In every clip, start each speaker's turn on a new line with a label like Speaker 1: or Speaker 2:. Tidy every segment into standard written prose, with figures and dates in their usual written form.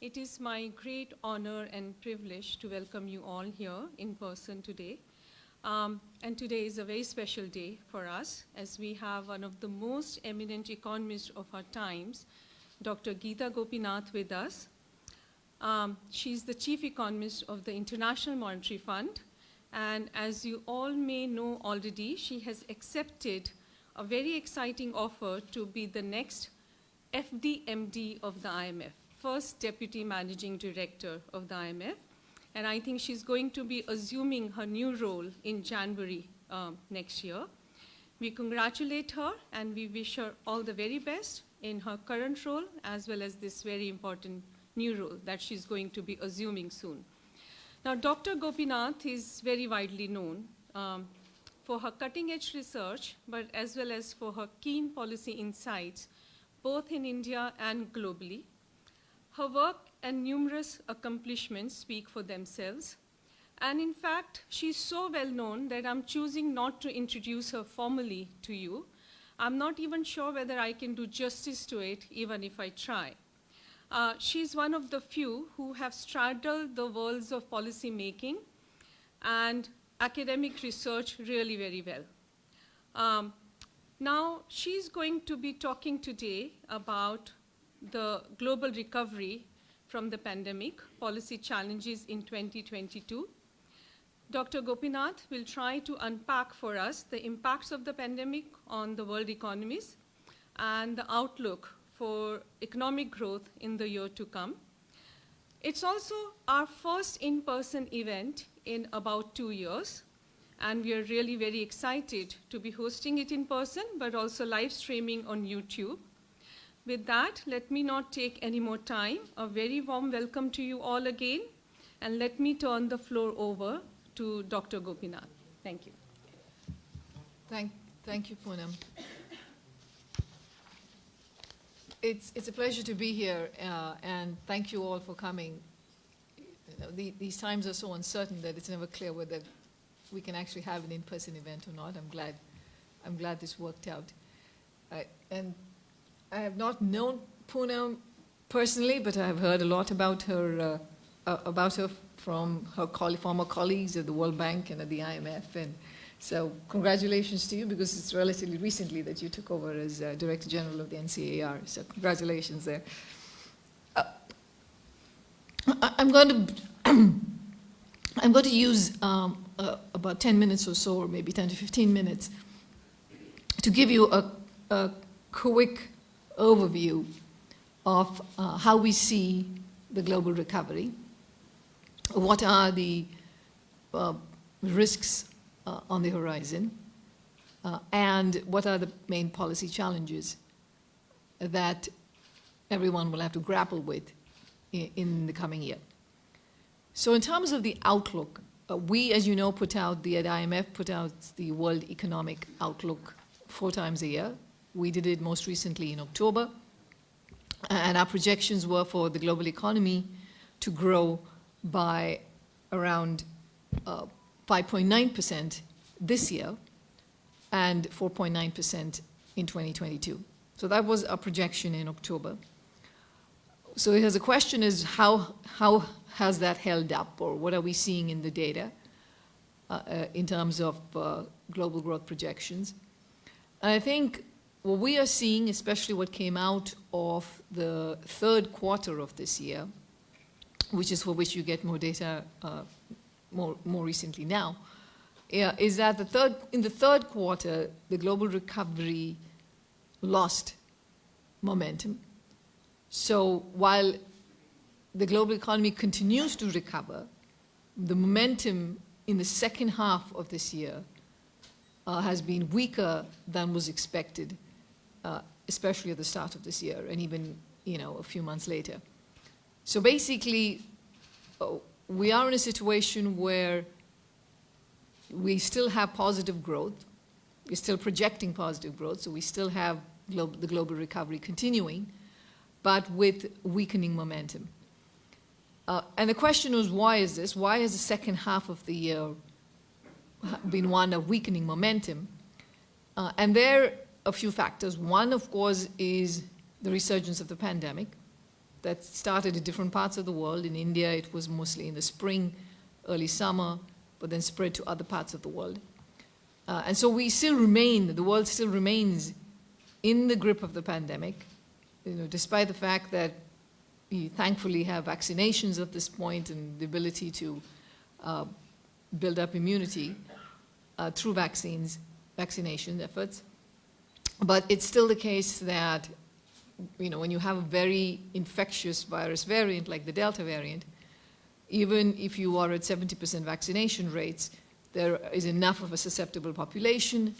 Speaker 1: It is my great honor and privilege to welcome you all here in person today. And today is a very special day for us as we have one of the most eminent economists of our times, Dr. Gita Gopinath with us. She's the chief economist of the International Monetary Fund. And as you all may know already, she has accepted a very exciting offer to be the next FDMD of the IMF, first Deputy Managing Director of the IMF. And I think she's going to be assuming her new role in January next year. We congratulate her and we wish her all the very best in her current role as well as this very important new role that she's going to be assuming soon. Now, Dr. Gopinath is very widely known for her cutting-edge research, but as well as for her keen policy insights, both in India and globally. Her work and numerous accomplishments speak for themselves. And in fact, she's so well known that I'm choosing not to introduce her formally to you. I'm not even sure whether I can do justice to it, even if I try. She's one of the few who have straddled the worlds of policy making and academic research really very well. Now, she's going to be talking today about the global recovery from the pandemic, policy challenges in 2022. Dr. Gopinath will try to unpack for us the impacts of the pandemic on the world economies and the outlook for economic growth in the year to come. It's also our first in-person event in about 2 years. And we are really very excited to be hosting it in person, but also live streaming on YouTube. With that, let me not take any more time. A very warm welcome to you all again. And let me turn the floor over to Dr. Gopinath. Thank you.
Speaker 2: Thank you, Poonam. It's a pleasure to be here, and thank you all for coming. You know, these times are so uncertain that it's never clear whether we can actually have an in-person event or not. I'm glad this worked out. And I have not known Poonam personally, but I have heard a lot about her from her former colleagues at the World Bank and at the IMF. And so congratulations to you, because it's relatively recently that you took over as Director General of the NCAER. So congratulations there. I'm going to use about 10 minutes or so, or maybe 10 to 15 minutes, to give you a quick overview of how we see the global recovery, what are the risks on the horizon, and what are the main policy challenges that everyone will have to grapple with in the coming year. So in terms of the outlook, we, as you know, the IMF put out the World Economic Outlook 4 times a year. We did it most recently in October. And our projections were for the global economy to grow by around 5.9% this year and 4.9% in 2022. So that was our projection in October. So the question is, how has that held up, or what are we seeing in the data in terms of global growth projections? And I think what we are seeing, especially what came out of the third quarter of this year, which is for which you get more data more recently now, is that in the third quarter, the global recovery lost momentum. So while the global economy continues to recover, the momentum in the second half of this year has been weaker than was expected, especially at the start of this year and even a few months later. So basically, we are in a situation where we still have positive growth. We're still projecting positive growth, so we still have the global recovery continuing, but with weakening momentum. And the question was, why is this? Why has the second half of the year been one of weakening momentum? And there are a few factors. One, of course, is the resurgence of the pandemic. that started in different parts of the world. In India, it was mostly in the spring, early summer, but then spread to other parts of the world. And so the world still remains in the grip of the pandemic, despite the fact that we thankfully have vaccinations at this point and the ability to build up immunity through vaccination efforts. But it's still the case that, when you have a very infectious virus variant like the Delta variant, even if you are at 70% vaccination rates, there is enough of a susceptible population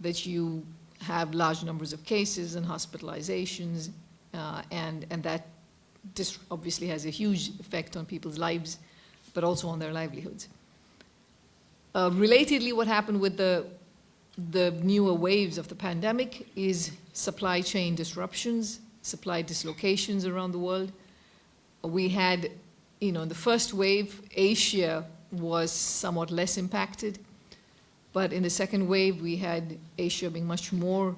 Speaker 2: that you have large numbers of cases and hospitalizations, and that this obviously has a huge effect on people's lives, but also on their livelihoods. Relatedly, what happened with the newer waves of the pandemic is supply chain disruptions, supply dislocations around the world. We had, in the first wave, Asia was somewhat less impacted, but in the second wave, we had Asia being much more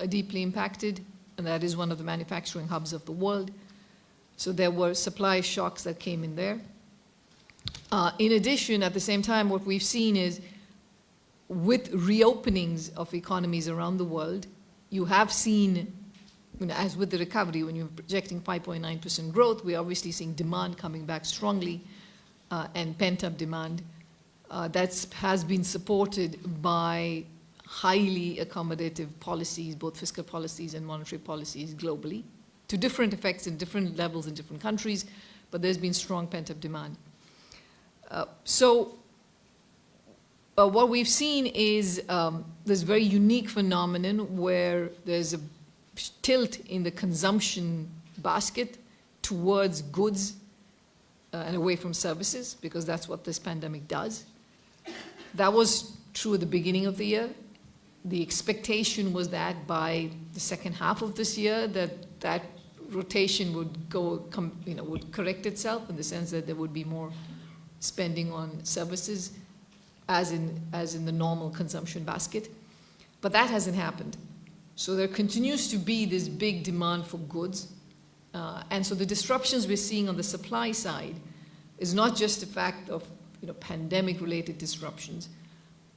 Speaker 2: deeply impacted, and that is one of the manufacturing hubs of the world. So there were supply shocks that came in there. In addition, at the same time, what we've seen is with reopenings of economies around the world, you have seen, as with the recovery, when you're projecting 5.9% growth, we're obviously seeing demand coming back strongly and pent-up demand. That has been supported by highly accommodative policies, both fiscal policies and monetary policies globally, to different effects in different levels in different countries, but there's been strong pent-up demand. What we've seen is this very unique phenomenon where there's a tilt in the consumption basket towards goods and away from services, because that's what this pandemic does. That was true at the beginning of the year. The expectation was that by the second half of this year, that rotation would correct itself in the sense that there would be more spending on services as in the normal consumption basket. But that hasn't happened. So there continues to be this big demand for goods. And so the disruptions we're seeing on the supply side is not just a fact of pandemic-related disruptions,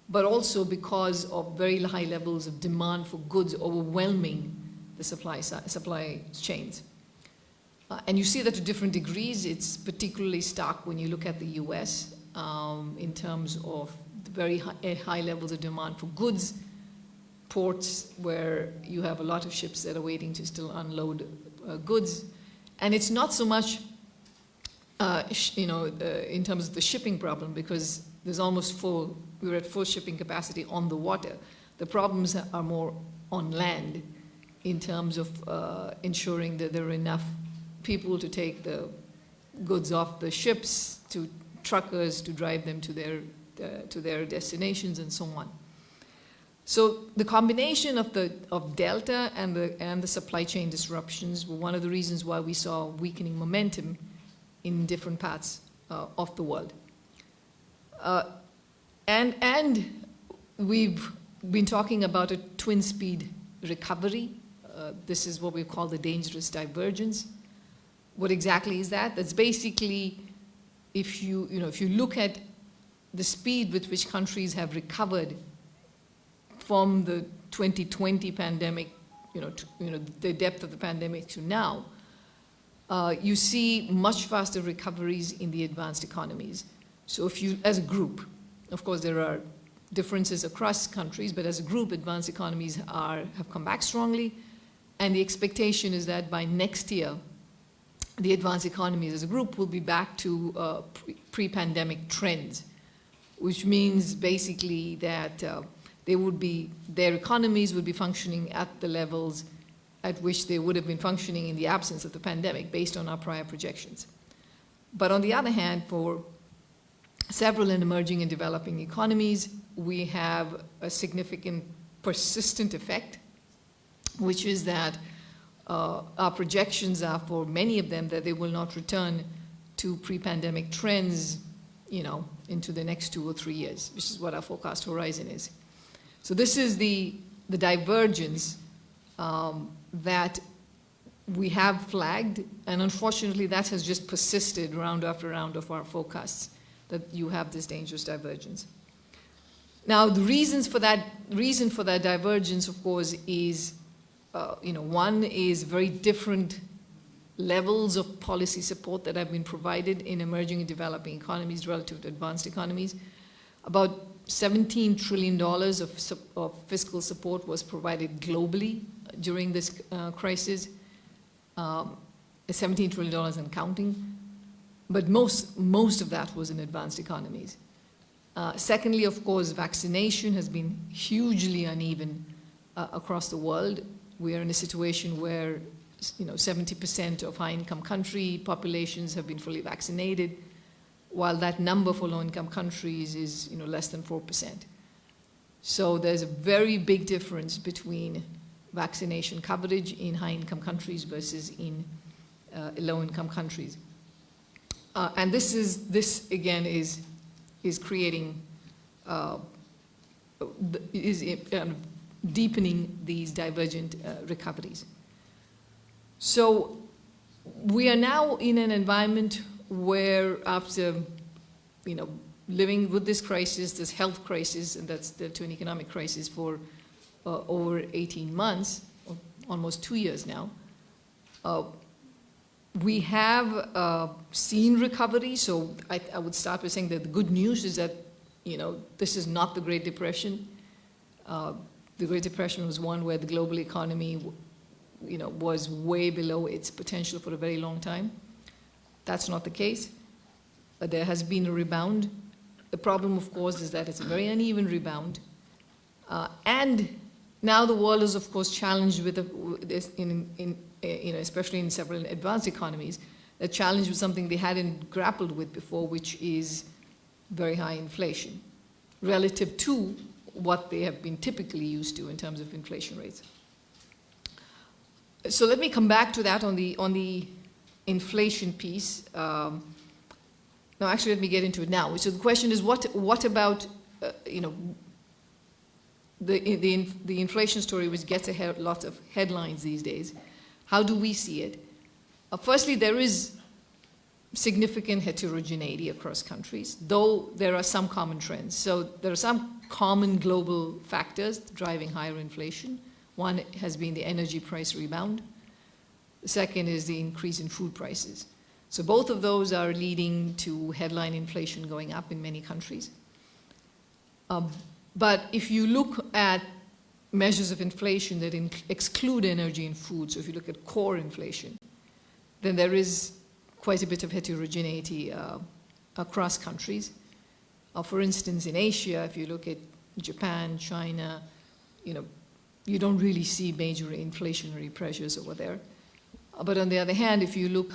Speaker 2: but also because of very high levels of demand for goods overwhelming the supply chains. And you see that to different degrees. It's particularly stark when you look at the US in terms of the very high levels of demand for goods, ports where you have a lot of ships that are waiting to still unload goods. And it's not so much in terms of the shipping problem, because there's we're at full shipping capacity on the water. The problems are more on land in terms of ensuring that there are enough people to take the goods off the ships, to truckers to drive them to their destinations, and so on. So the combination of Delta and the supply chain disruptions were one of the reasons why we saw weakening momentum in different parts of the world. And we've been talking about a twin speed recovery. This is what we call the dangerous divergence. What exactly is that? That's basically if you look at the speed with which countries have recovered from the 2020 pandemic, the depth of the pandemic to now, you see much faster recoveries in the advanced economies. So as a group, of course there are differences across countries, but as a group, advanced economies have come back strongly, and the expectation is that by next year, the advanced economies as a group will be back to pre-pandemic trends, which means basically that their economies would be functioning at the levels at which they would have been functioning in the absence of the pandemic, based on our prior projections. But on the other hand, for several emerging and developing economies, we have a significant persistent effect, which is that our projections are for many of them that they will not return to pre-pandemic trends, into the next 2 or 3 years, which is what our forecast horizon is. So this is the divergence that we have flagged, and unfortunately that has just persisted round after round of our forecasts, that you have this dangerous divergence. Now, the reason for that divergence, of course, is, one is very different levels of policy support that have been provided in emerging and developing economies relative to advanced economies. About $17 trillion of fiscal support was provided globally during this crisis, $17 trillion and counting, but most of that was in advanced economies. Secondly, of course, vaccination has been hugely uneven across the world. We are in a situation where 70% of high-income country populations have been fully vaccinated, while that number for low-income countries is less than 4%. So there's a very big difference between vaccination coverage in high-income countries versus in low-income countries. And this again is creating, deepening these divergent recoveries. So we are now in an environment where, after living with this crisis, this health crisis, and that's to an economic crisis for over 18 months, or almost 2 years now, we have seen recovery. So I would start by saying that the good news is that this is not the Great Depression. The Great Depression was one where the global economy was way below its potential for a very long time. That's not the case. There has been a rebound. The problem, of course, is that it's a very uneven rebound. And now the world is, of course, challenged with this, especially in several advanced economies, a challenge with something they hadn't grappled with before, which is very high inflation, relative to what they have been typically used to in terms of inflation rates. So let me come back to that on the inflation piece. No, actually, let me get into it now. So the question is, what about the inflation story, which gets lots of headlines these days? How do we see it? Firstly, there is significant heterogeneity across countries, though there are some common trends. So there are some common global factors driving higher inflation. One has been the energy price rebound. The second is the increase in food prices. So both of those are leading to headline inflation going up in many countries. But if you look at measures of inflation that exclude energy and food, so if you look at core inflation, then there is quite a bit of heterogeneity across countries. For instance, in Asia, if you look at Japan, China, you don't really see major inflationary pressures over there. But on the other hand, if you look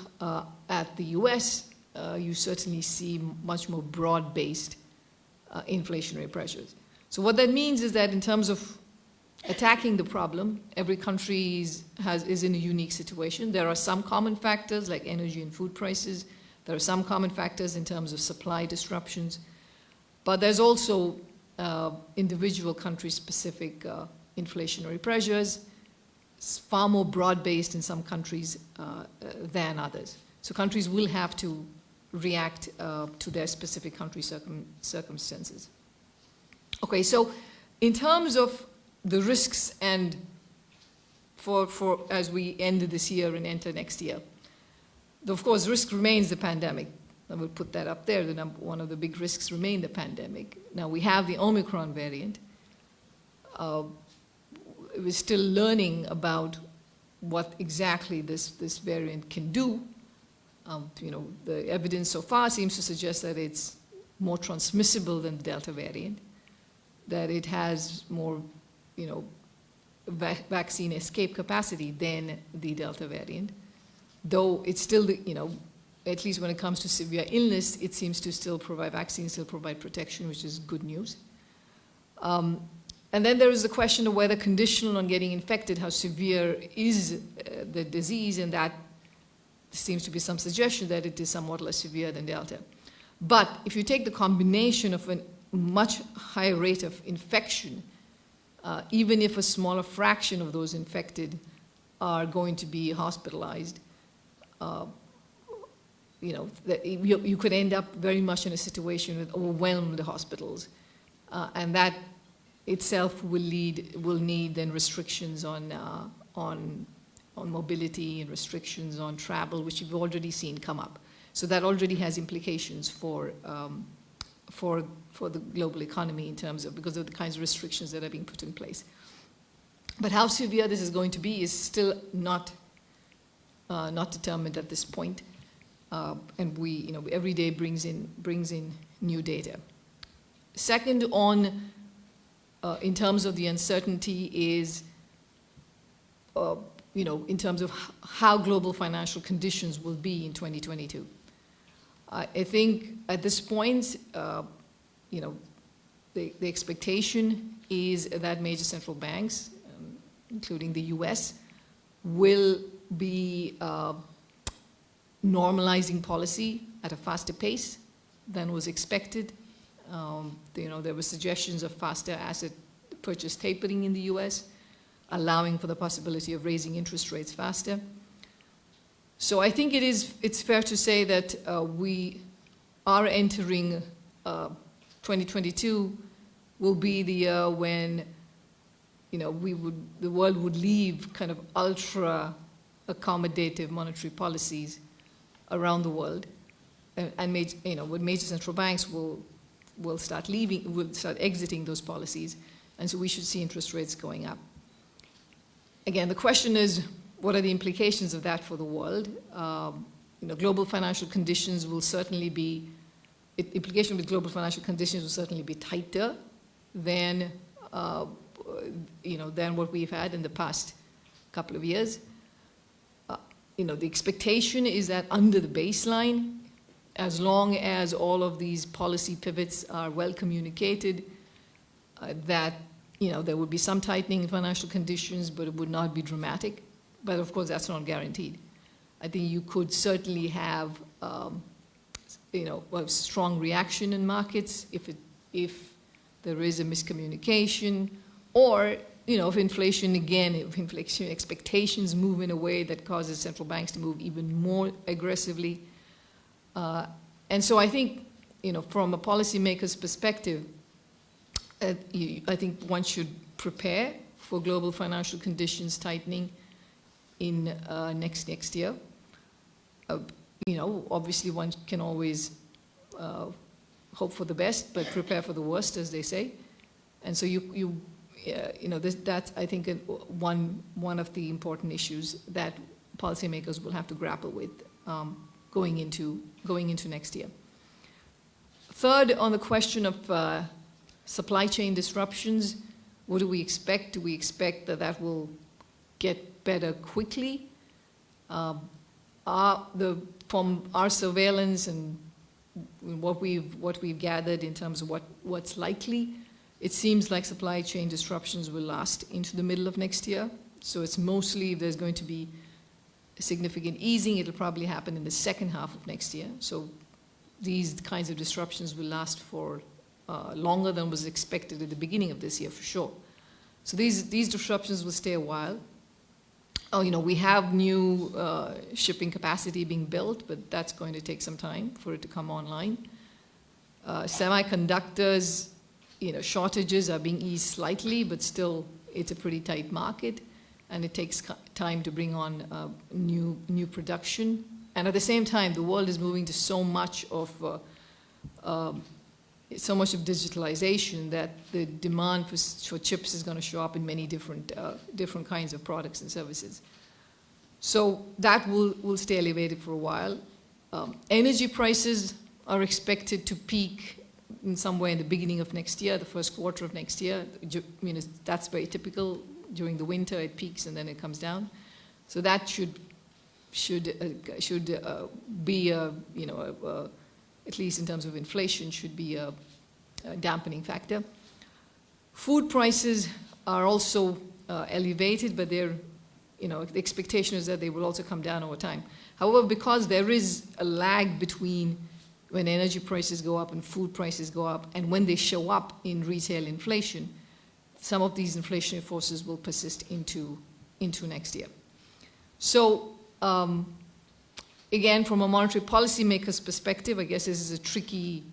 Speaker 2: at the US, you certainly see much more broad-based inflationary pressures. So what that means is that in terms of attacking the problem, every country is in a unique situation. There are some common factors like energy and food prices. There are some common factors in terms of supply disruptions. But there's also individual country-specific inflationary pressures. It's far more broad-based in some countries than others. So countries will have to react to their specific country circumstances. Okay, so in terms of the risks and for as we end this year and enter next year, of course, risk remains the pandemic. I will put that up there. One of the big risks remain the pandemic. Now we have the Omicron variant. We're still learning about what exactly this variant can do. The evidence so far seems to suggest that it's more transmissible than the Delta variant, that it has more, vaccine escape capacity than the Delta variant, though it's still, at least when it comes to severe illness, it seems to still provide, vaccines still provide protection, which is good news. And then there is the question of whether, conditional on getting infected, how severe is the disease, and that seems to be some suggestion that it is somewhat less severe than Delta. But if you take the combination of a much higher rate of infection, even if a smaller fraction of those infected are going to be hospitalized, that you could end up very much in a situation with overwhelmed hospitals, and that itself will need then restrictions on mobility and restrictions on travel, which we've already seen come up. So that already has implications for the global economy in terms of, because of the kinds of restrictions that are being put in place. But how severe this is going to be is still not determined at this point. And every day brings in new data. Second, in terms of the uncertainty is, in terms of how global financial conditions will be in 2022. I think at this point, the expectation is that major central banks, including the US, will be normalizing policy at a faster pace than was expected. There were suggestions of faster asset purchase tapering in the US, allowing for the possibility of raising interest rates faster. So I think it's fair to say that we are entering 2022 will be the year when the world would leave kind of ultra accommodative monetary policies around the world, and major central banks will start exiting those policies, and so we should see interest rates going up. Again, the question is, what are the implications of that for the world? Global financial conditions will certainly be, implication with global financial conditions will certainly be tighter than what we've had in the past couple of years. The expectation is that under the baseline, as long as all of these policy pivots are well communicated, that there would be some tightening in financial conditions, but it would not be dramatic. But of course, that's not guaranteed. I think you could certainly have a strong reaction in markets if there is a miscommunication, or if inflation expectations move in a way that causes central banks to move even more aggressively. And so I think, from a policymaker's perspective, I think one should prepare for global financial conditions tightening in next year. Obviously one can always hope for the best, but prepare for the worst, as they say. And so that's, I think, one of the important issues that policymakers will have to grapple with going into next year. Third, on the question of supply chain disruptions, what do we expect? Do we expect that will get better quickly? From our surveillance and what we've gathered in terms of what's likely, it seems like supply chain disruptions will last into the middle of next year. So it's mostly, if there's going to be a significant easing, it'll probably happen in the second half of next year. So these kinds of disruptions will last for longer than was expected at the beginning of this year, for sure. So these disruptions will stay a while. We have new shipping capacity being built, but that's going to take some time for it to come online. Semiconductors, shortages are being eased slightly, but still it's a pretty tight market, and it takes time to bring on new production. And at the same time, the world is moving to so much of digitalization that the demand for chips is going to show up in many different kinds of products and services. So that will stay elevated for a while. Energy prices are expected to peak in somewhere in the beginning of next year, the first quarter of next year. That's very typical. During the winter, it peaks and then it comes down. So that should be at least in terms of inflation, should be a dampening factor. Food prices are also elevated, but the expectation is that they will also come down over time. However, because there is a lag between when energy prices go up and food prices go up, and when they show up in retail inflation, some of these inflationary forces will persist into next year. So again, from a monetary policymaker's perspective, I guess this is a tricky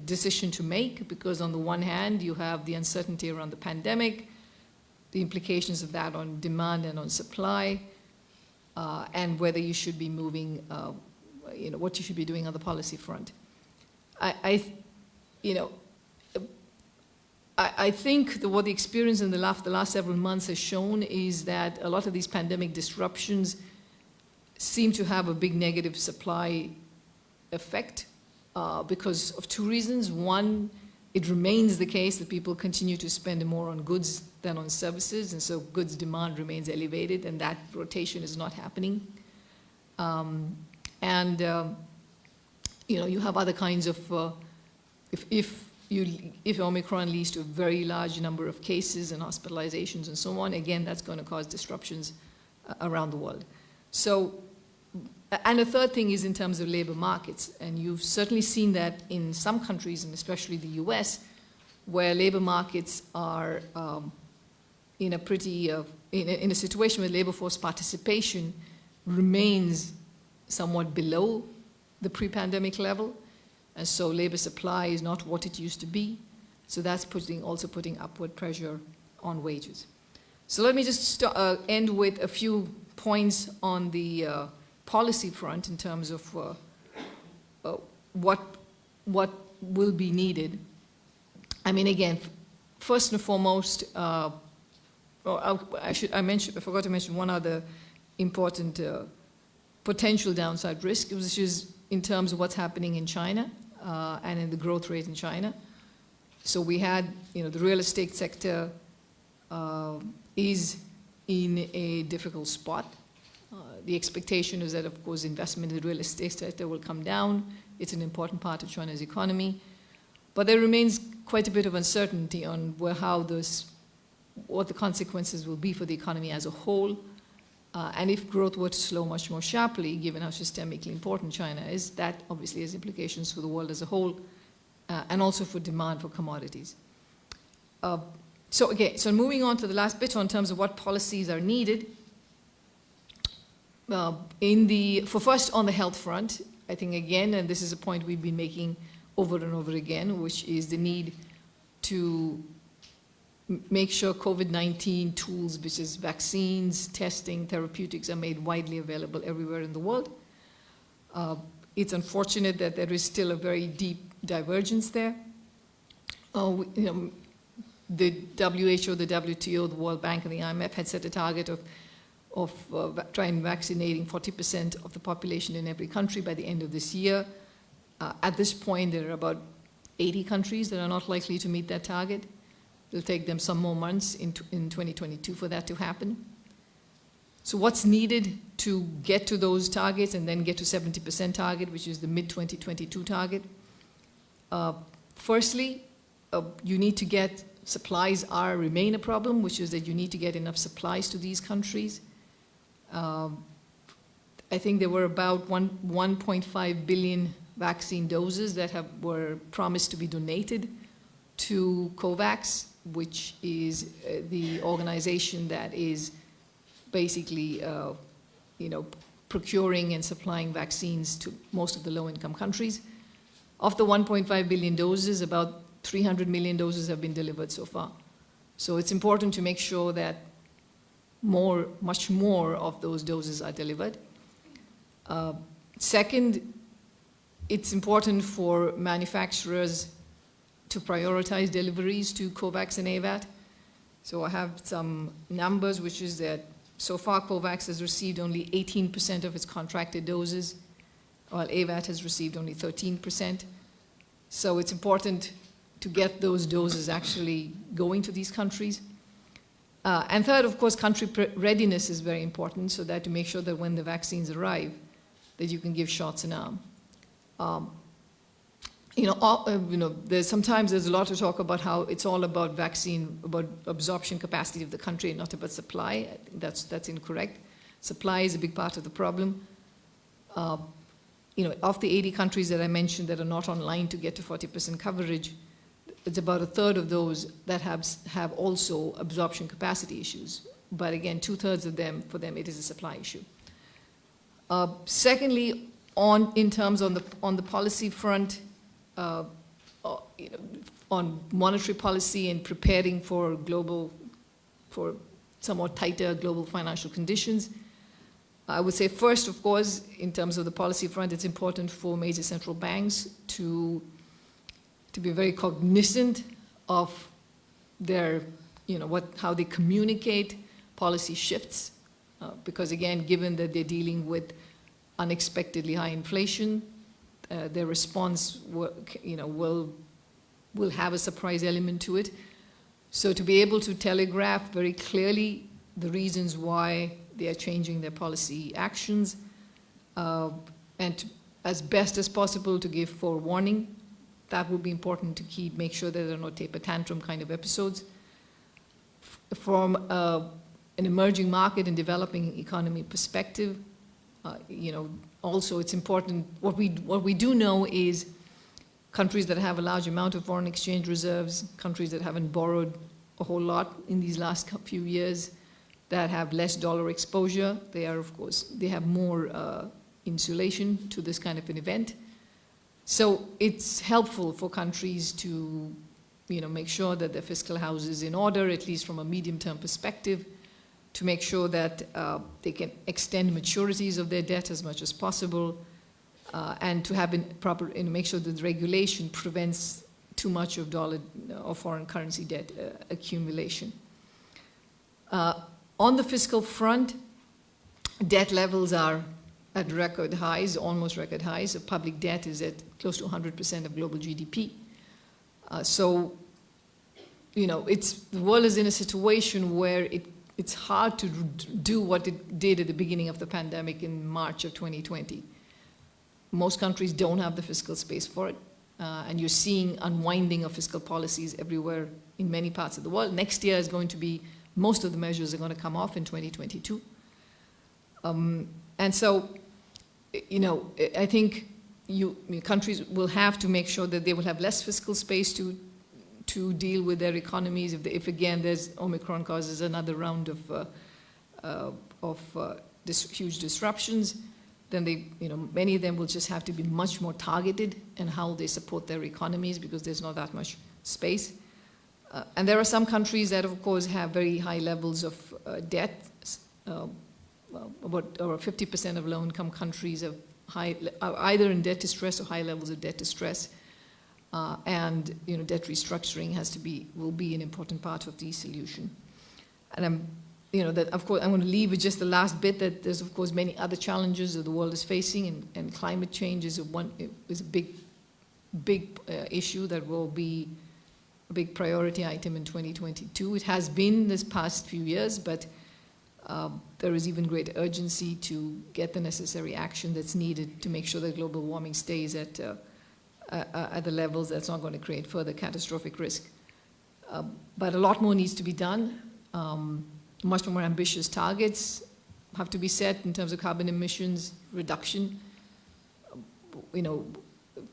Speaker 2: decision to make, because on the one hand, you have the uncertainty around the pandemic, the implications of that on demand and on supply, and whether you should be moving, what you should be doing on the policy front. I think that what the experience in the last several months has shown is that a lot of these pandemic disruptions seem to have a big negative supply effect because of two reasons. One, it remains the case that people continue to spend more on goods than on services, and so goods demand remains elevated, and that rotation is not happening. You have other kinds of, if Omicron leads to a very large number of cases and hospitalizations and so on, again, that's going to cause disruptions around the world. So, and the third thing is in terms of labor markets, and you've certainly seen that in some countries, and especially the US, where labor markets are in a pretty, in a situation where labor force participation remains somewhat below the pre-pandemic level, and so labor supply is not what it used to be. So that's also putting upward pressure on wages. So let me just end with a few points on the policy front in terms of what will be needed. I mean, again, first and foremost, I forgot to mention one other important potential downside risk, which is in terms of what's happening in China and in the growth rate in China. So we had, the real estate sector is in a difficult spot. The expectation is that, of course, investment in the real estate sector will come down. It's an important part of China's economy. But there remains quite a bit of uncertainty on what the consequences will be for the economy as a whole. And if growth were to slow much more sharply, given how systemically important China is, that obviously has implications for the world as a whole, and also for demand for commodities. So moving on to the last bit in terms of what policies are needed. First on the health front, I think again, and this is a point we've been making over and over again, which is the need to make sure COVID-19 tools, which is vaccines, testing, therapeutics, are made widely available everywhere in the world. It's unfortunate that there is still a very deep divergence there. The WHO, the WTO, the World Bank, and the IMF had set a target of trying vaccinating 40% of the population in every country by the end of this year. At this point, there are about 80 countries that are not likely to meet that target. It'll take them some more months in 2022 for that to happen. So what's needed to get to those targets and then get to 70% target, which is the mid-2022 target? Firstly, you need to get supplies remain a problem, which is that you need to get enough supplies to these countries. I think there were about 1.5 billion vaccine doses that were promised to be donated to COVAX, which is the organization that is basically procuring and supplying vaccines to most of the low-income countries. Of the 1.5 billion doses, about 300 million doses have been delivered so far. So it's important to make sure that much more of those doses are delivered. Second, it's important for manufacturers to prioritize deliveries to COVAX and AVAT. So I have some numbers, which is that so far COVAX has received only 18% of its contracted doses, while AVAT has received only 13%. So it's important to get those doses actually going to these countries. And third, of course, country readiness is very important, so that to make sure that when the vaccines arrive, that you can give shots in arm. Sometimes there's a lot of talk about how it's all about about absorption capacity of the country and not about supply. I think that's incorrect. Supply is a big part of the problem. Of the 80 countries that I mentioned that are not online to get to 40% coverage, it's about a third of those that have also absorption capacity issues. but again, 2/3 of them, for them, it is a supply issue. Secondly, in terms on the policy front, on monetary policy and preparing for somewhat tighter global financial conditions, I would say first, of course, in terms of the policy front, it's important for major central banks to be very cognizant of their, how they communicate policy shifts, because again, given that they're dealing with unexpectedly high inflation, their response will have a surprise element to it. So to be able to telegraph very clearly the reasons why they are changing their policy actions, and as best as possible to give forewarning, that would be important to make sure that there are no taper tantrum kind of episodes. From an emerging market and developing economy perspective, also it's important, what we do know is countries that have a large amount of foreign exchange reserves, countries that haven't borrowed a whole lot in these last few years, that have less dollar exposure, they have more insulation to this kind of an event. So it's helpful for countries to, make sure that their fiscal house is in order, at least from a medium-term perspective, to make sure that they can extend maturities of their debt as much as possible, and to have make sure that the regulation prevents too much of dollar or foreign currency debt accumulation. On the fiscal front, debt levels are at record highs, almost record highs. So public debt is at close to 100% of global GDP. The world is in a situation where it's hard to do what it did at the beginning of the pandemic in March of 2020. Most countries don't have the fiscal space for it, and you're seeing unwinding of fiscal policies everywhere in many parts of the world. Next year is going to be, most of the measures are going to come off in 2022. And so, I think countries will have to make sure that they will have less fiscal space to deal with their economies. If again, there's Omicron causes another round of huge disruptions, then many of them will just have to be much more targeted in how they support their economies, because there's not that much space. And there are some countries that, of course, have very high levels of debt. About 50% of low-income countries are either in debt distress or high levels of debt distress. And debt restructuring will be an important part of the solution. And of course, I'm going to leave with just the last bit that there's, of course, many other challenges that the world is facing, and climate change is a big issue that will be a big priority item in 2022. It has been this past few years, but there is even greater urgency to get the necessary action that's needed to make sure that global warming stays at the levels that's not going to create further catastrophic risk. But a lot more needs to be done. Much more ambitious targets have to be set in terms of carbon emissions reduction.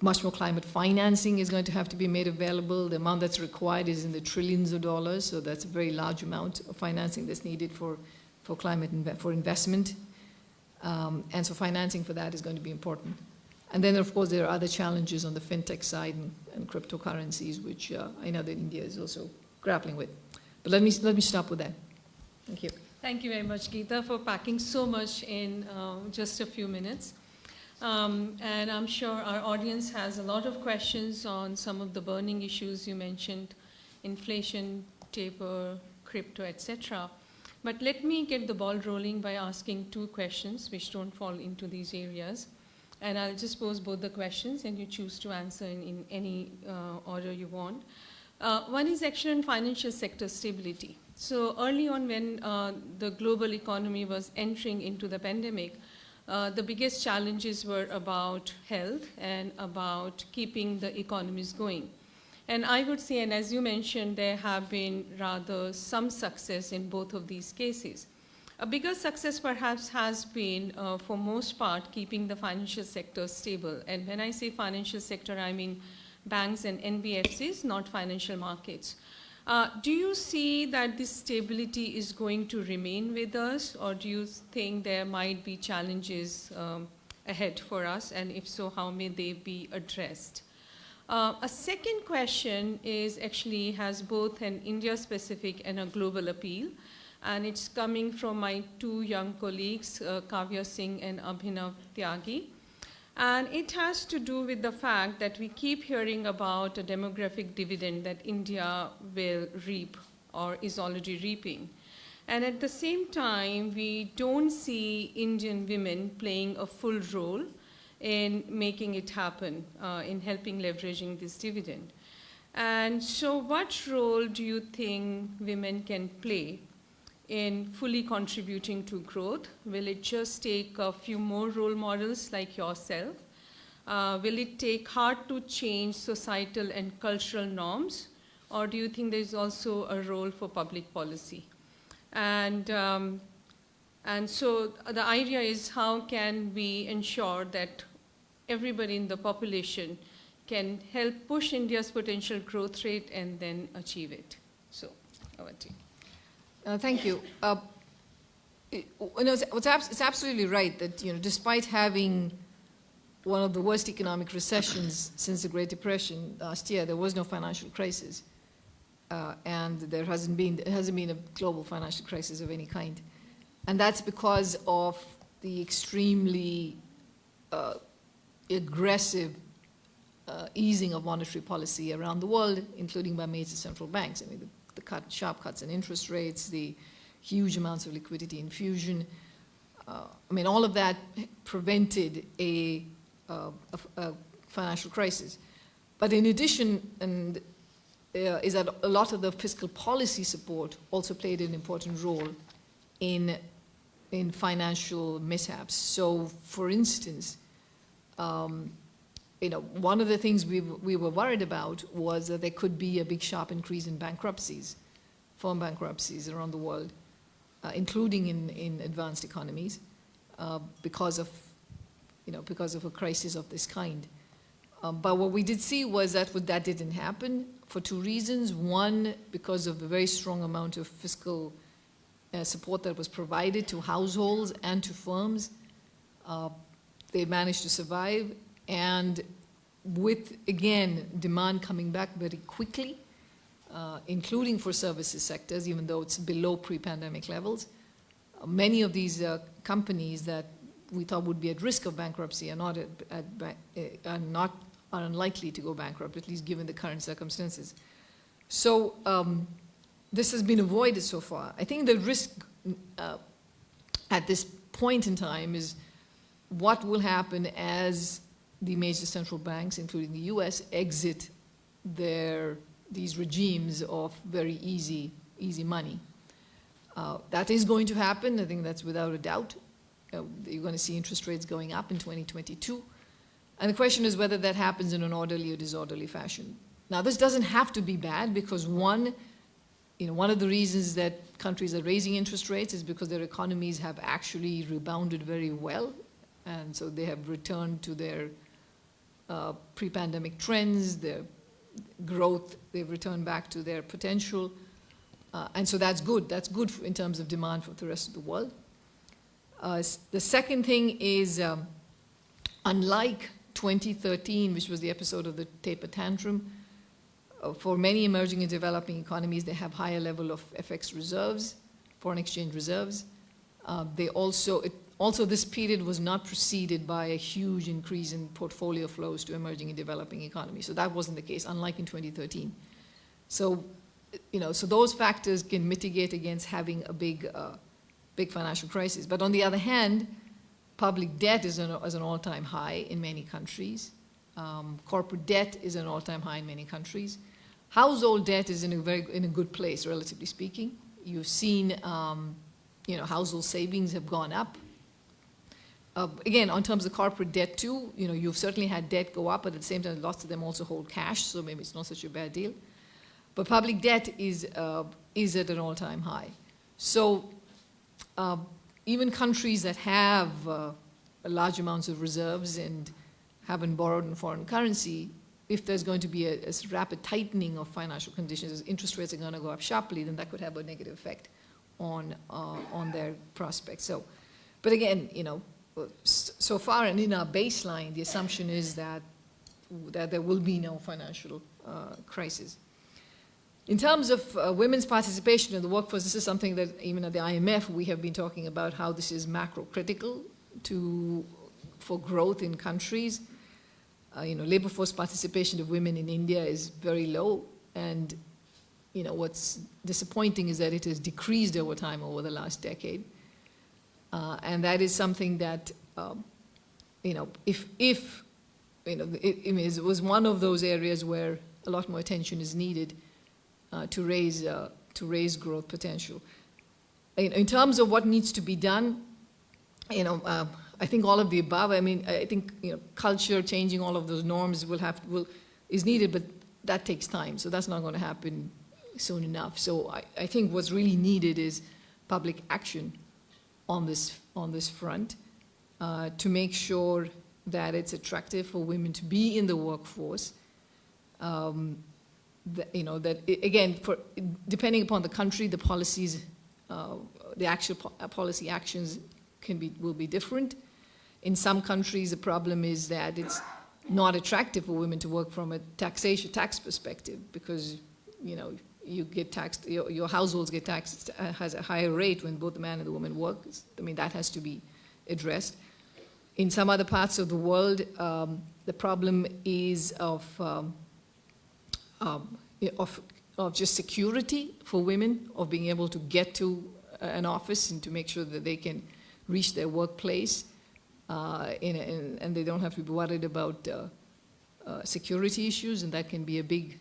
Speaker 2: Much more climate financing is going to have to be made available. The amount that's required is in the trillions of dollars, so that's a very large amount of financing that's needed for climate for investment. And so financing for that is going to be important. And then, of course, there are other challenges on the fintech side and cryptocurrencies, which I know that India is also grappling with. But let me stop with that. Thank you.
Speaker 1: Thank you very much, Geeta, for packing so much in just a few minutes. And I'm sure our audience has a lot of questions on some of the burning issues you mentioned, inflation, taper, crypto, etc. But let me get the ball rolling by asking two questions which don't fall into these areas. And I'll just pose both the questions, and you choose to answer in any order you want. One is actually on financial sector stability. So early on, when the global economy was entering into the pandemic, the biggest challenges were about health and about keeping the economies going. And I would say, and as you mentioned, there have been rather some success in both of these cases. A bigger success perhaps has been, for most part, keeping the financial sector stable. And when I say financial sector, I mean banks and NBFCs, not financial markets. Do you see that this stability is going to remain with us, or do you think there might be challenges ahead for us, and if so, how may they be addressed? A second question has both an India-specific and a global appeal, and it's coming from my two young colleagues, Kavya Singh and Abhinav Tyagi. And it has to do with the fact that we keep hearing about a demographic dividend that India will reap or is already reaping. And at the same time, we don't see Indian women playing a full role in making it happen, in helping leveraging this dividend. And so what role do you think women can play in fully contributing to growth? Will it just take a few more role models like yourself? Will it take hard to change societal and cultural norms? Or do you think there's also a role for public policy? And so the idea is, how can we ensure that everybody in the population can help push India's potential growth rate and then achieve it? So, over to you.
Speaker 2: Thank you. It's absolutely right that, despite having one of the worst economic recessions since the Great Depression last year, there was no financial crisis, and there hasn't been a global financial crisis of any kind, and that's because of the extremely aggressive easing of monetary policy around the world, including by major central banks. I mean, the sharp cuts in interest rates, the huge amounts of liquidity infusion. All of that prevented a financial crisis. But in addition, is that a lot of the fiscal policy support also played an important role in financial mishaps. So, for instance, one of the things we were worried about was that there could be a big sharp increase in bankruptcies, firm bankruptcies around the world, including in advanced economies, because of a crisis of this kind. But what we did see was that that didn't happen for two reasons. One, because of the very strong amount of fiscal support that was provided to households and to firms. They managed to survive, and with, again, demand coming back very quickly, including for services sectors, even though it's below pre-pandemic levels, many of these companies that we thought would be at risk of bankruptcy are unlikely to go bankrupt, at least given the current circumstances. So this has been avoided so far. I think the risk at this point in time is what will happen as the major central banks, including the US, exit these regimes of very easy money. That is going to happen. I think that's without a doubt. You're going to see interest rates going up in 2022. And the question is whether that happens in an orderly or disorderly fashion. Now, this doesn't have to be bad, because one of the reasons that countries are raising interest rates is because their economies have actually rebounded very well, and so they have returned to their pre-pandemic trends, their growth, they've returned back to their potential, and so that's good. That's good in terms of demand for the rest of the world. The second thing is, unlike 2013, which was the episode of the taper tantrum, for many emerging and developing economies, they have higher level of FX reserves, foreign exchange reserves. Also, this period was not preceded by a huge increase in portfolio flows to emerging and developing economies. So that wasn't the case, unlike in 2013. So, so those factors can mitigate against having a big financial crisis. But on the other hand, public debt is an all-time high in many countries. Corporate debt is an all-time high in many countries. Household debt is in a good place, relatively speaking. You've seen, household savings have gone up. Again, on terms of corporate debt too, you've certainly had debt go up, but at the same time, lots of them also hold cash, so maybe it's not such a bad deal. But public debt is at an all-time high. So even countries that have large amounts of reserves and haven't borrowed in foreign currency if there's going to be a rapid tightening of financial conditions, as interest rates are going to go up sharply, then that could have a negative effect on their prospects. So, but again, so far and in our baseline, the assumption is that there will be no financial crisis. In terms of women's participation in the workforce, this is something that even at the IMF we have been talking about, how this is macro critical for growth in countries. Labor force participation of women in India is very low, and what's disappointing is that it has decreased over time over the last decade, and that is something that it was one of those areas where a lot more attention is needed to raise growth potential. In terms of what needs to be done, I think all of the above. I think culture, changing all of those norms is needed, but that takes time. So that's not going to happen soon enough. So I think what's really needed is public action on this front to make sure that it's attractive for women to be in the workforce. Depending upon the country, the policies, the actual policy actions will be different. In some countries, the problem is that it's not attractive for women to work from a tax perspective, because you get taxed, your households get taxed has a higher rate when both the man and the woman work. That has to be addressed. In some other parts of the world, the problem is of just security for women, of being able to get to an office and to make sure that they can reach their workplace, and they don't have to be worried about security issues, and that can be a big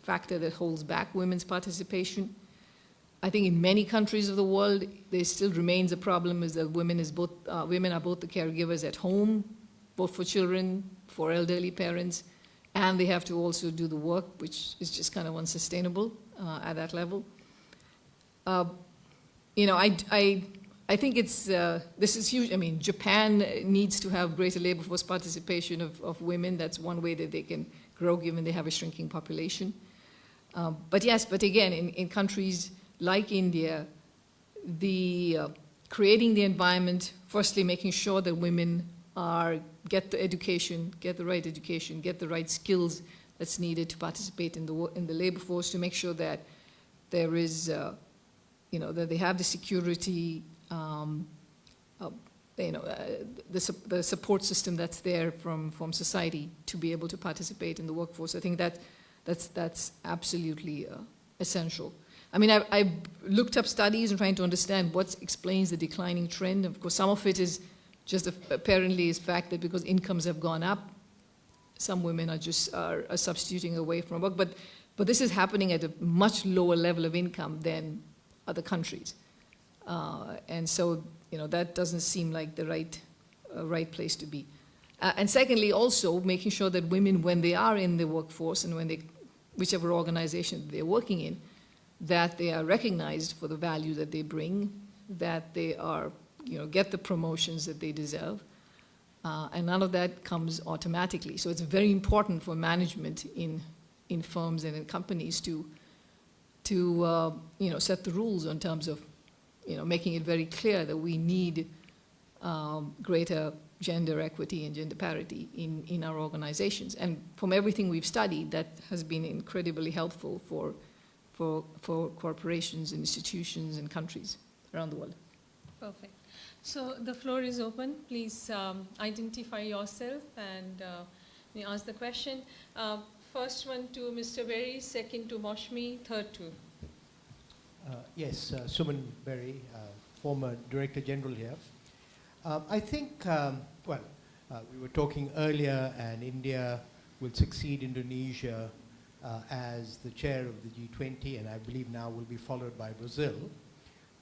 Speaker 2: factor that holds back women's participation. I think in many countries of the world, there still remains a problem, is that women are both the caregivers at home, both for children, for elderly parents, and they have to also do the work, which is just kind of unsustainable at that level. I think this is huge. Japan needs to have greater labor force participation of women. That's one way that they can grow, given they have a shrinking population. But again, in countries like India, creating the environment, firstly making sure that women get the education, get the right education, get the right skills that's needed to participate in the labor force, to make sure that there is, that they have the security, the support system that's there from society to be able to participate in the workforce. I think that's absolutely essential. I've looked up studies and trying to understand what explains the declining trend. Of course, some of it is just apparently is fact that because incomes have gone up, some women are substituting away from work. But this is happening at a much lower level of income than other countries, and so that doesn't seem like the right place to be. And secondly, also making sure that women, when they are in the workforce and whichever organization they're working in, that they are recognized for the value that they bring, that they are, get the promotions that they deserve, and none of that comes automatically. So it's very important for management in firms and in companies to set the rules in terms of making it very clear that we need greater gender equity and gender parity in our organizations. And from everything we've studied, that has been incredibly helpful for corporations and institutions and countries around the world.
Speaker 1: Perfect. So the floor is open. Please identify yourself and ask the question. First one to Mr. Berry, second to Moshmi, third to.
Speaker 3: Yes, Suman Berry, former Director General here. I think, we were talking earlier, and India will succeed Indonesia as the chair of the G20, and I believe now will be followed by Brazil.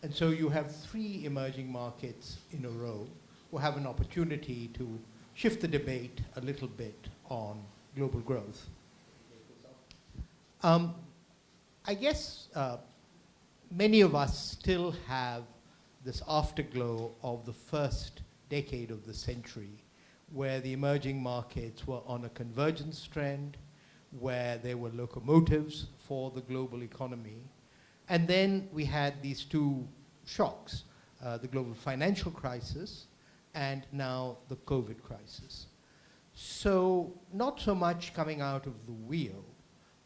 Speaker 3: And so you have 3 emerging markets in a row who have an opportunity to shift the debate a little bit on global growth. I guess many of us still have this afterglow of the first decade of the century, where the emerging markets were on a convergence trend, where there were locomotives for the global economy. And then we had these two shocks, the global financial crisis and now the COVID crisis. So not so much coming out of the wheel,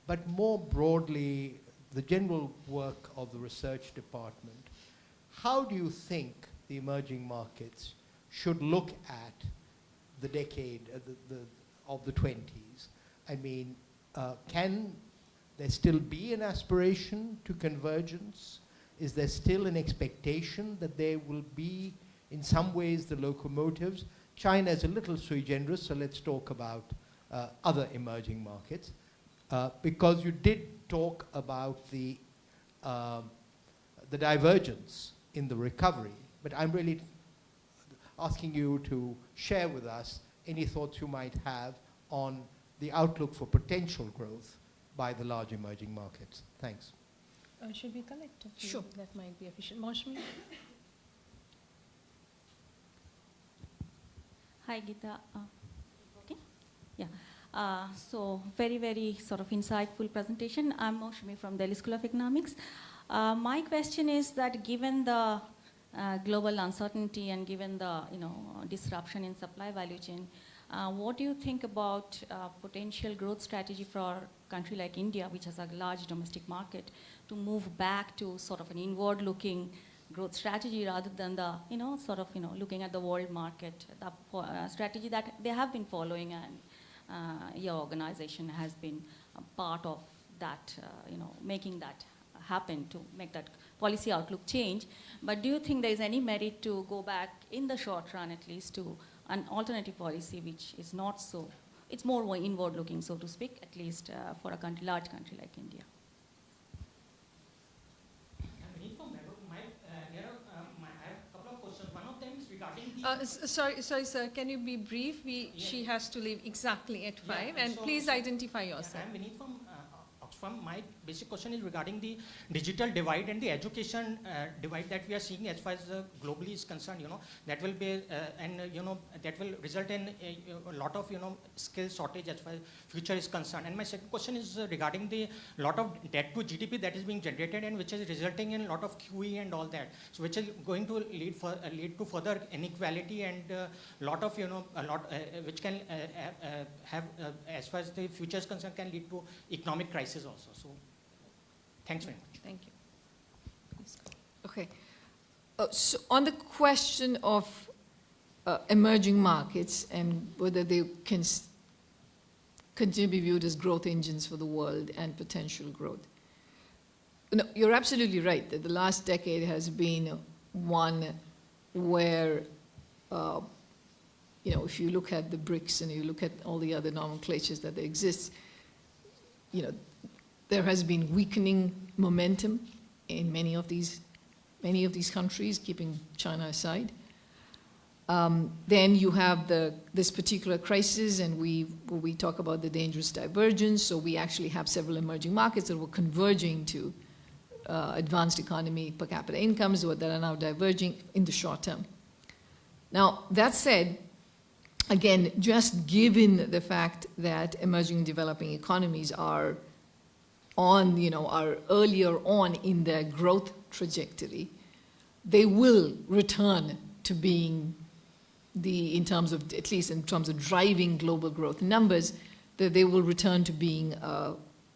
Speaker 3: but more broadly, the general work of the research department. How do you think the emerging markets should look at the decade of the 20s? I mean, can there still be an aspiration to convergence? Is there still an expectation that there will be, in some ways, the locomotives? China is a little sui generis, so let's talk about other emerging markets. Because you did talk about the divergence in the recovery, but I'm really asking you to share with us any thoughts you might have on the outlook for potential growth by the large emerging markets. Thanks.
Speaker 1: Should we collect a few?
Speaker 2: Sure.
Speaker 1: That might be efficient. Maushmi?
Speaker 4: Hi, Gita. Okay. Yeah. So very, very sort of insightful presentation. I'm Maushmi from Delhi School of Economics. My question is that given the global uncertainty and given the disruption in supply value chain, what do you think about potential growth strategy for a country like India, which has a large domestic market, to move back to sort of an inward-looking growth strategy rather than the looking at the world market, the strategy that they have been following, and your organization has been a part of that, making that happen, to make that policy outlook change. But do you think there is any merit to go back in the short run, at least, to an alternative policy which is not so, it's more inward looking, so to speak, at least for a country, large country like India?
Speaker 5: I have a couple of questions. One of them is regarding the...
Speaker 1: Sorry, sir. Can you be brief? She has to leave exactly at 5. And so please identify yourself.
Speaker 5: I'm Vineet from Oxfam. My basic question is regarding the digital divide and the education divide that we are seeing as far as globally is concerned. That will be that will result in a lot of skill shortage as far as future is concerned. And my second question is regarding the lot of debt to GDP that is being generated and which is resulting in a lot of QE and all that. So which is going to lead to further inequality and lot of which can have as far as the future is concerned can lead to economic crisis also. So thanks very much.
Speaker 1: Thank you.
Speaker 2: Okay. So on the question of emerging markets and whether they can continue to be viewed as growth engines for the world and potential growth. No, you're absolutely right that the last decade has been one where, if you look at the BRICS and you look at all the other nomenclatures that there exist, there has been weakening momentum in many of these countries, keeping China aside. Then you have this particular crisis, and we talk about the dangerous divergence. So we actually have several emerging markets that were converging to advanced economy per capita incomes that are now diverging in the short term. Now, that said, again, just given the fact that emerging and developing economies are earlier on in their growth trajectory, they will return to being at least in terms of driving global growth numbers, that they will return to being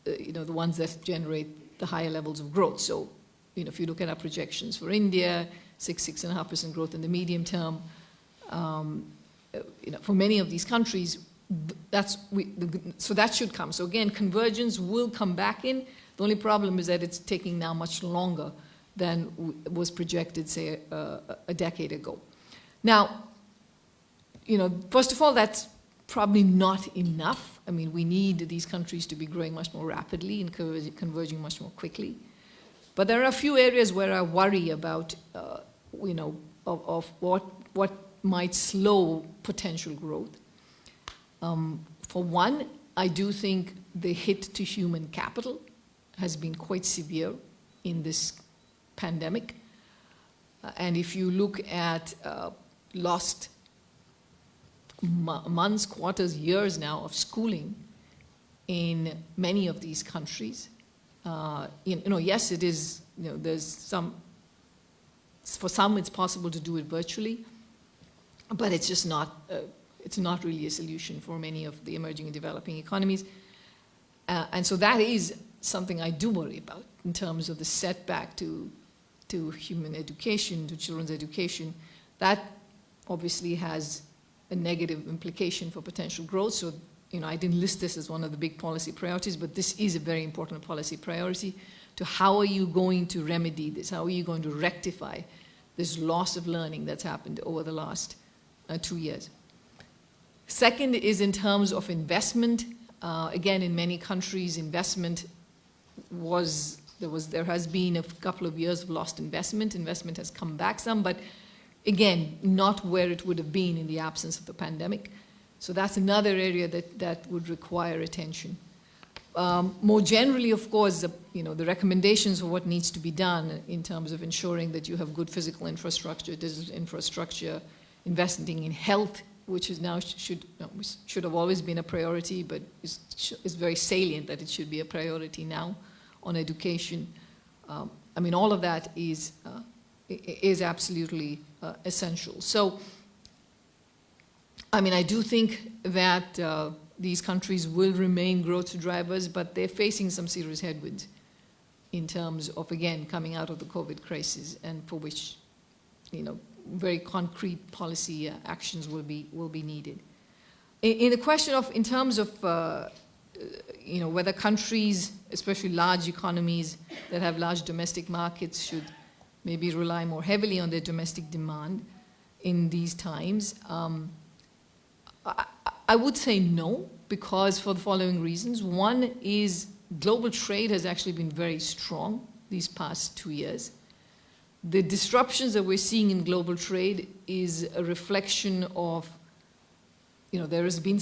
Speaker 2: the ones that generate the higher levels of growth. So, if you look at our projections for India, 6.5% growth in the medium term, for many of these countries, so that should come. So again, convergence will come back in. The only problem is that it's taking now much longer than was projected, say, a decade ago. Now, first of all, that's probably not enough. I mean, we need these countries to be growing much more rapidly and converging much more quickly. But there are a few areas where I worry about, of what might slow potential growth. For one, I do think the hit to human capital has been quite severe in this pandemic. And if you look at lost months, quarters, years now of schooling in many of these countries. Yes, it is, there's some, for some it's possible to do it virtually, but it's just not, it's not really a solution for many of the emerging and developing economies. And so that is something I do worry about in terms of the setback to human education, to children's education. That obviously has a negative implication for potential growth. So, I didn't list this as one of the big policy priorities, but this is a very important policy priority to how are you going to remedy this? How are you going to rectify this loss of learning that's happened over the last 2 years? Second is in terms of investment. Again, in many countries, investment there has been a couple of years of lost investment. Investment has come back some, but again, not where it would have been in the absence of the pandemic. So that's another area that would require attention. More generally, of course, the recommendations for what needs to be done in terms of ensuring that you have good physical infrastructure, digital infrastructure, investing in health, which is now should have always been a priority, but is very salient that it should be a priority now, on education. All of that is absolutely essential. So, I do think that these countries will remain growth drivers, but they're facing some serious headwinds in terms of, again, coming out of the COVID crisis, and for which, very concrete policy actions will be needed. In the question of, in terms of, whether countries, especially large economies that have large domestic markets, should maybe rely more heavily on their domestic demand in these times, I would say no, because for the following reasons. One is global trade has actually been very strong these past 2 years. The disruptions that we're seeing in global trade is a reflection of, there has been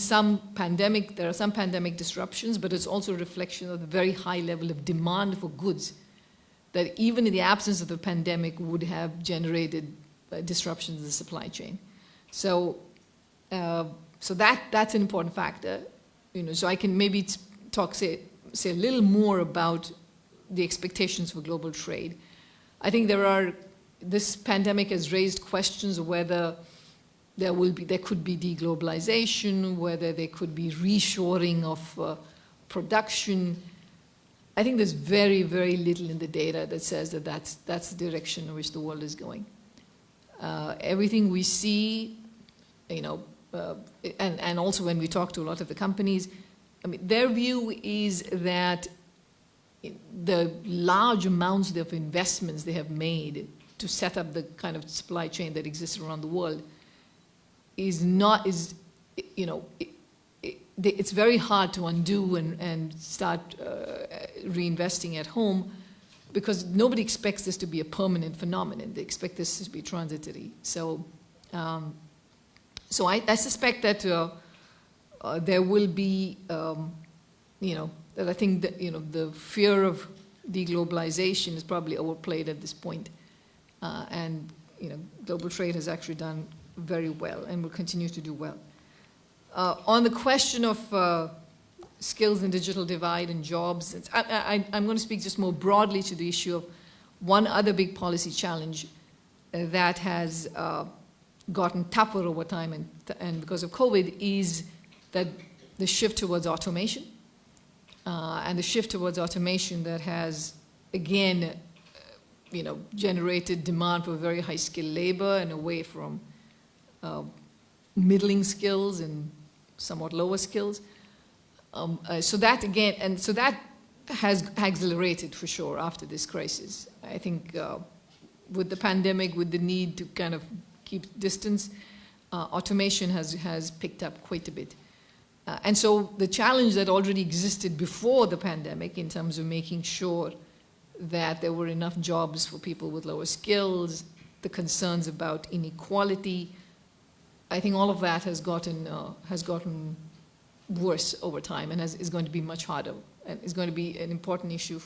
Speaker 2: there are some pandemic disruptions, but it's also a reflection of the very high level of demand for goods that even in the absence of the pandemic would have generated disruptions in the supply chain. So, that's an important factor. So I can maybe say a little more about the expectations for global trade. I think this pandemic has raised questions of whether there could be deglobalization, whether there could be reshoring of production. I think there's very, very little in the data that says that that's the direction in which the world is going. Everything we see, and also when we talk to a lot of the companies, their view is that the large amounts of investments they have made to set up the kind of supply chain that exists around the world it's very hard to undo and start reinvesting at home, because nobody expects this to be a permanent phenomenon. They expect this to be transitory. So, I suspect that there will be, that I think that, the fear of deglobalization is probably overplayed at this point. And, global trade has actually done very well and will continue to do well. On the question of skills and digital divide and jobs, I'm going to speak just more broadly to the issue of one other big policy challenge that has gotten tougher over time and because of COVID is that the shift towards automation. And the shift towards automation that has, again, generated demand for very high-skilled labor and away from middling skills and somewhat lower skills. So that has accelerated for sure after this crisis. I think with the pandemic, with the need to kind of keep distance, automation has picked up quite a bit. And so the challenge that already existed before the pandemic in terms of making sure that there were enough jobs for people with lower skills, the concerns about inequality, I think all of that has gotten worse over time and is going to be much harder, and is going to be an important issue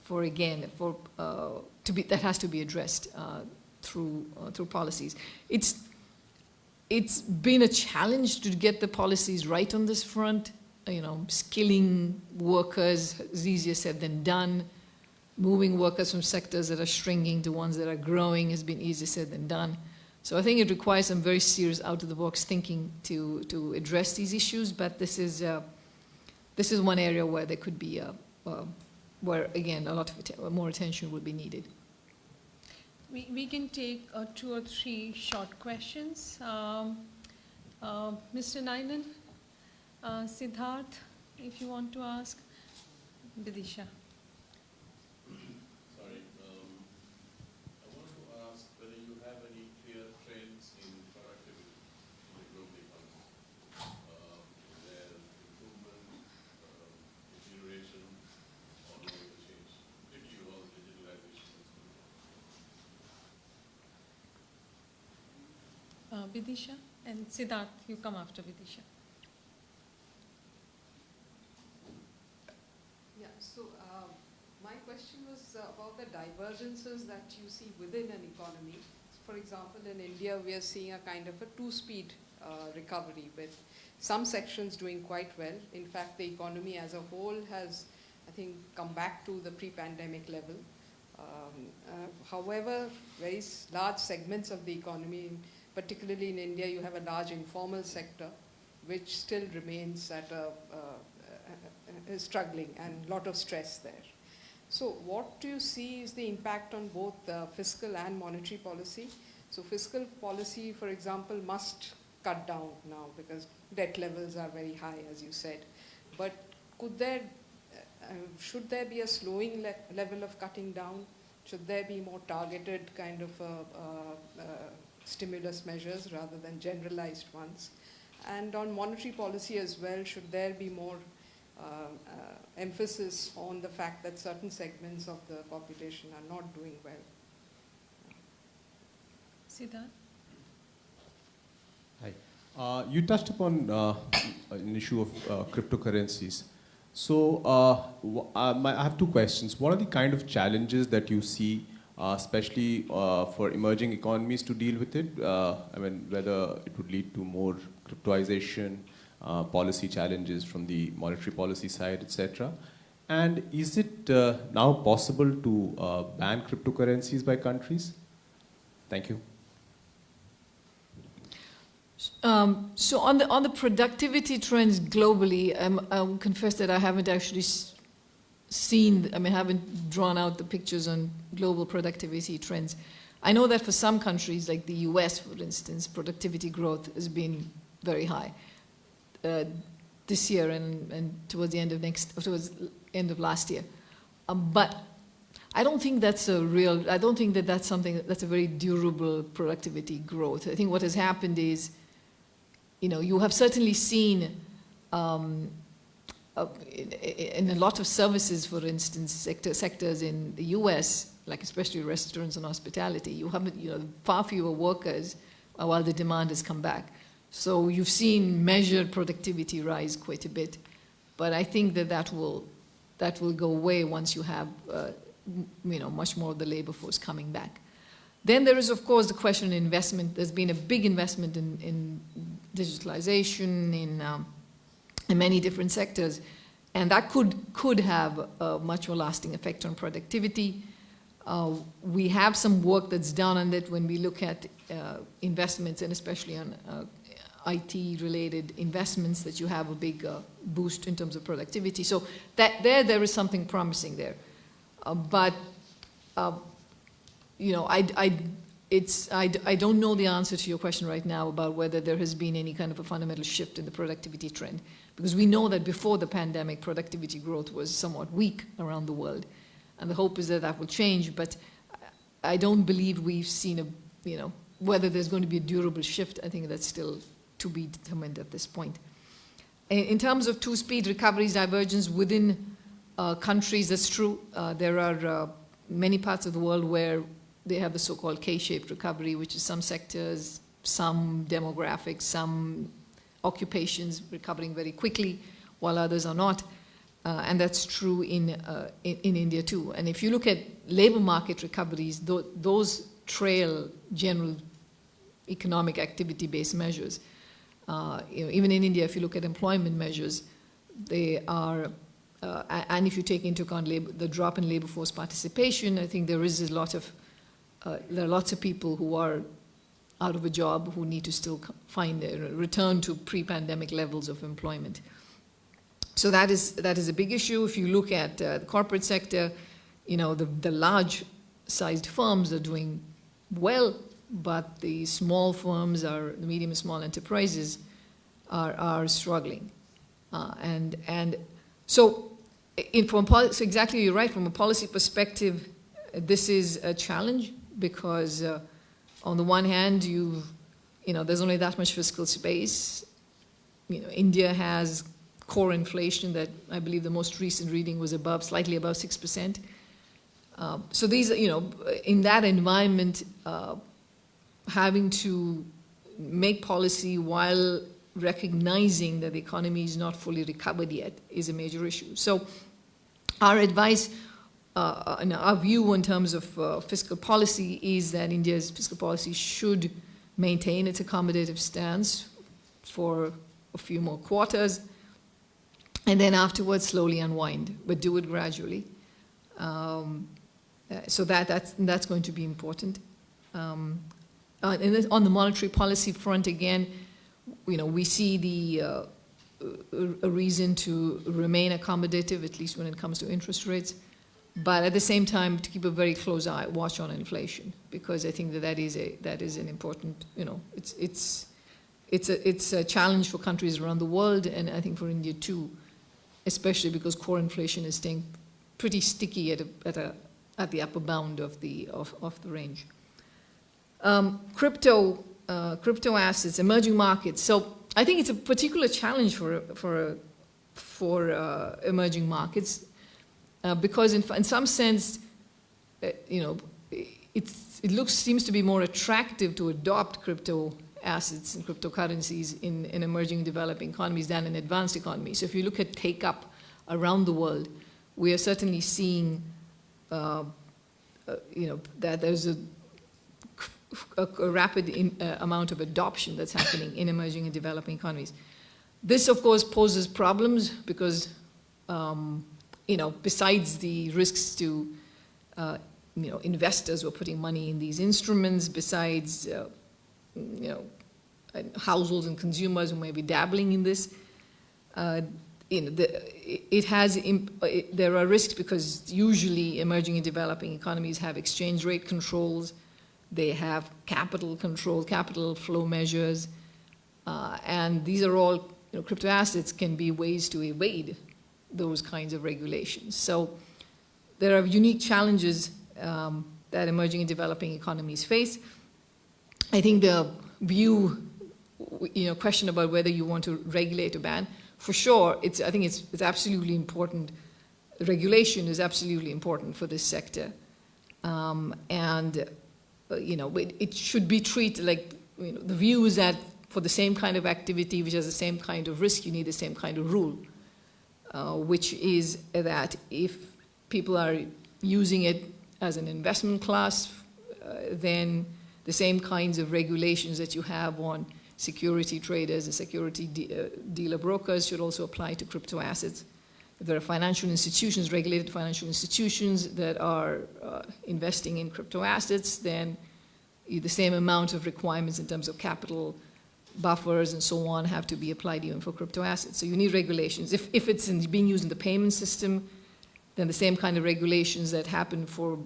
Speaker 2: that has to be addressed through policies. it's been a challenge to get the policies right on this front. Skilling workers is easier said than done. Moving workers from sectors that are shrinking to ones that are growing has been easier said than done. So I think it requires some very serious out-of-the-box thinking to address these issues, but this is one area where there could be, where again, a lot of more attention would be needed.
Speaker 1: We can take 2 or 3 short questions. Mr. Nainan, Siddharth, if you want to ask. Vidisha.
Speaker 6: Sorry, I wanted to ask whether you have any clear trends in productivity in the global economy. Is there improvement, deterioration, or no change, particularly all the digitalization?
Speaker 1: Vidisha and Siddharth, you come after Vidisha.
Speaker 7: Yeah, so my question was about the divergences that you see within an economy. For example, in India, we are seeing a kind of a 2-speed recovery with some sections doing quite well. In fact, the economy as a whole has, I think, come back to the pre-pandemic level. However, very large segments of the economy, particularly in India, you have a large informal sector, which still remains at struggling and a lot of stress there. So what do you see is the impact on both fiscal and monetary policy? So fiscal policy, for example, must cut down now because debt levels are very high, as you said. But should there be a slowing level of cutting down? Should there be more targeted kind of stimulus measures rather than generalized ones? And on monetary policy as well, should there be more emphasis on the fact that certain segments of the population are not doing well?
Speaker 1: Siddharth?
Speaker 6: Hi. You touched upon an issue of cryptocurrencies. So I have 2 questions. What are the kind of challenges that you see, especially for emerging economies to deal with it? I mean, whether it would lead to more cryptoization, policy challenges from the monetary policy side, etc. And is it now possible to ban cryptocurrencies by countries? Thank you.
Speaker 2: So on the productivity trends globally, I will confess that I haven't actually haven't drawn out the pictures on global productivity trends. I know that for some countries, like the US, for instance, productivity growth has been very high this year and towards the end of last year. But I don't think that's that's something that's a very durable productivity growth. I think what has happened is, you have certainly seen in a lot of services, for instance, sectors in the US, like especially restaurants and hospitality, you have far fewer workers while the demand has come back. So you've seen measured productivity rise quite a bit, but I think that will go away once you have much more of the labor force coming back. Then there is, of course, the question of investment. There's been a big investment in digitalization in many different sectors, and that could have a much more lasting effect on productivity. We have some work that's done on that when we look at investments, and especially on IT-related investments, that you have a big boost in terms of productivity. So there is something promising there, but. I don't know the answer to your question right now about whether there has been any kind of a fundamental shift in the productivity trend, because we know that before the pandemic, productivity growth was somewhat weak around the world, and the hope is that will change. But I don't believe we've seen whether there's going to be a durable shift. I think that's still to be determined at this point. In terms of 2-speed recoveries, divergence within countries, that's true. There are many parts of the world where they have the so-called K-shaped recovery, which is some sectors, some demographics, some occupations recovering very quickly, while others are not. And that's true in India too. And if you look at labor market recoveries, those trail general economic activity-based measures. Even in India, if you look at employment measures, they are, and if you take into account the drop in labor force participation, I think there are lots of people who are out of a job who need to still find a return to pre-pandemic levels of employment. So that is a big issue. If you look at the corporate sector, the large-sized firms are doing well, but the small firms, the medium and small enterprises, are struggling. So exactly, you're right. From a policy perspective, this is a challenge because on the one hand, there's only that much fiscal space. India has core inflation that I believe the most recent reading was slightly above 6%. So these, in that environment, having to make policy while recognizing that the economy is not fully recovered yet is a major issue. So our advice and our view in terms of fiscal policy is that India's fiscal policy should maintain its accommodative stance for a few more quarters, and then afterwards slowly unwind, but do it gradually. So that's going to be important. And on the monetary policy front, again, we see a reason to remain accommodative, at least when it comes to interest rates, but at the same time to keep a very close watch on inflation, because I think that is an important, it's a challenge for countries around the world, and I think for India too, especially because core inflation is staying pretty sticky at the upper bound of the range. Crypto assets, emerging markets. So I think it's a particular challenge for emerging markets because in some sense, seems to be more attractive to adopt crypto assets and cryptocurrencies in emerging developing economies than in advanced economies. So if you look at take-up around the world, we are certainly seeing that there's a rapid amount of adoption that's happening in emerging and developing economies. This, of course, poses problems because, besides the risks to, investors who are putting money in these instruments, besides, households and consumers who may be dabbling in this, there are risks because usually emerging and developing economies have exchange rate controls. They have capital control, capital flow measures, and these are all, crypto assets can be ways to evade those kinds of regulations. So there are unique challenges that emerging and developing economies face. I think the view, question about whether you want to regulate or ban, for sure, I think it's absolutely important. Regulation is absolutely important for this sector, it should be treated like, the view is that for the same kind of activity, which has the same kind of risk, you need the same kind of rule, which is that if people are using it as an investment class, then the same kinds of regulations that you have on security traders and security dealer brokers should also apply to crypto assets. If there are financial institutions, regulated financial institutions that are investing in crypto assets, then the same amount of requirements in terms of capital buffers and so on have to be applied even for crypto assets. So you need regulations. If it's being used in the payment system, then the same kind of regulations that happen for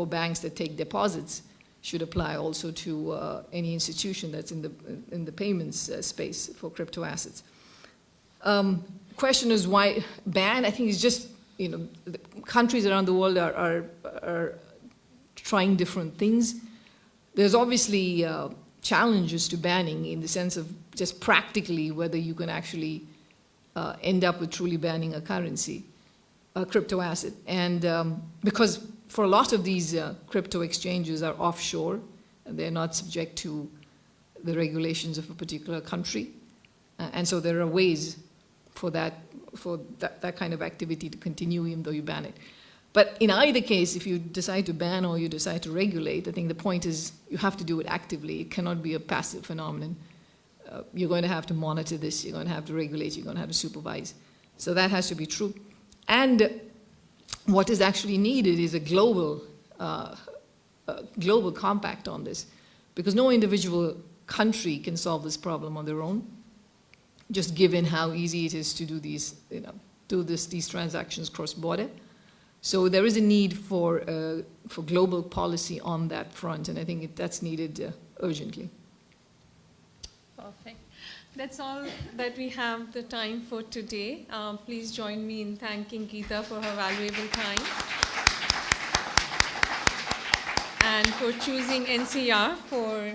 Speaker 2: banks that take deposits should apply also to any institution that's in the payments space for crypto assets. Question is why ban? I think it's just, the countries around the world are trying different things. There's obviously challenges to banning in the sense of just practically whether you can actually end up with truly banning a currency, a crypto asset. And because for a lot of these crypto exchanges are offshore, and they're not subject to the regulations of a particular country. And so there are ways for that kind of activity to continue even though you ban it. But in either case, if you decide to ban or you decide to regulate, I think the point is you have to do it actively. It cannot be a passive phenomenon. You're going to have to monitor this, you're going to have to regulate, you're going to have to supervise. So that has to be true. And what is actually needed is a global compact on this, because no individual country can solve this problem on their own, just given how easy it is to do these, these transactions cross-border. So there is a need for global policy on that front, and I think that's needed urgently.
Speaker 1: Perfect. That's all that we have the time for today. Please join me in thanking Geeta for her valuable time and for choosing NCER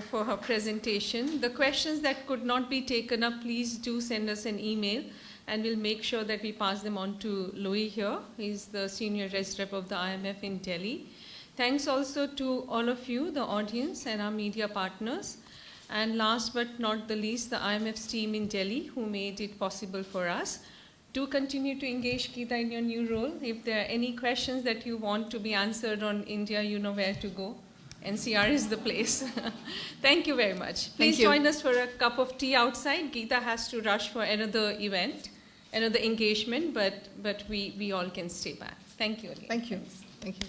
Speaker 1: for her presentation. The questions that could not be taken up, please do send us an email, and we'll make sure that we pass them on to Louis here. He's the Senior Res Rep of the IMF in Delhi. Thanks also to all of you, the audience and our media partners. And last but not the least, the IMF's team in Delhi, who made it possible for us. Do continue to engage, Geeta, in your new role. If there are any questions that you want to be answered on India, you know where to go. NCER is the place. Thank you very much. Please join us for a cup of tea outside. Geeta has to rush for another event, another engagement, but we all can stay back. Thank you again.
Speaker 2: Thank you. Thank you.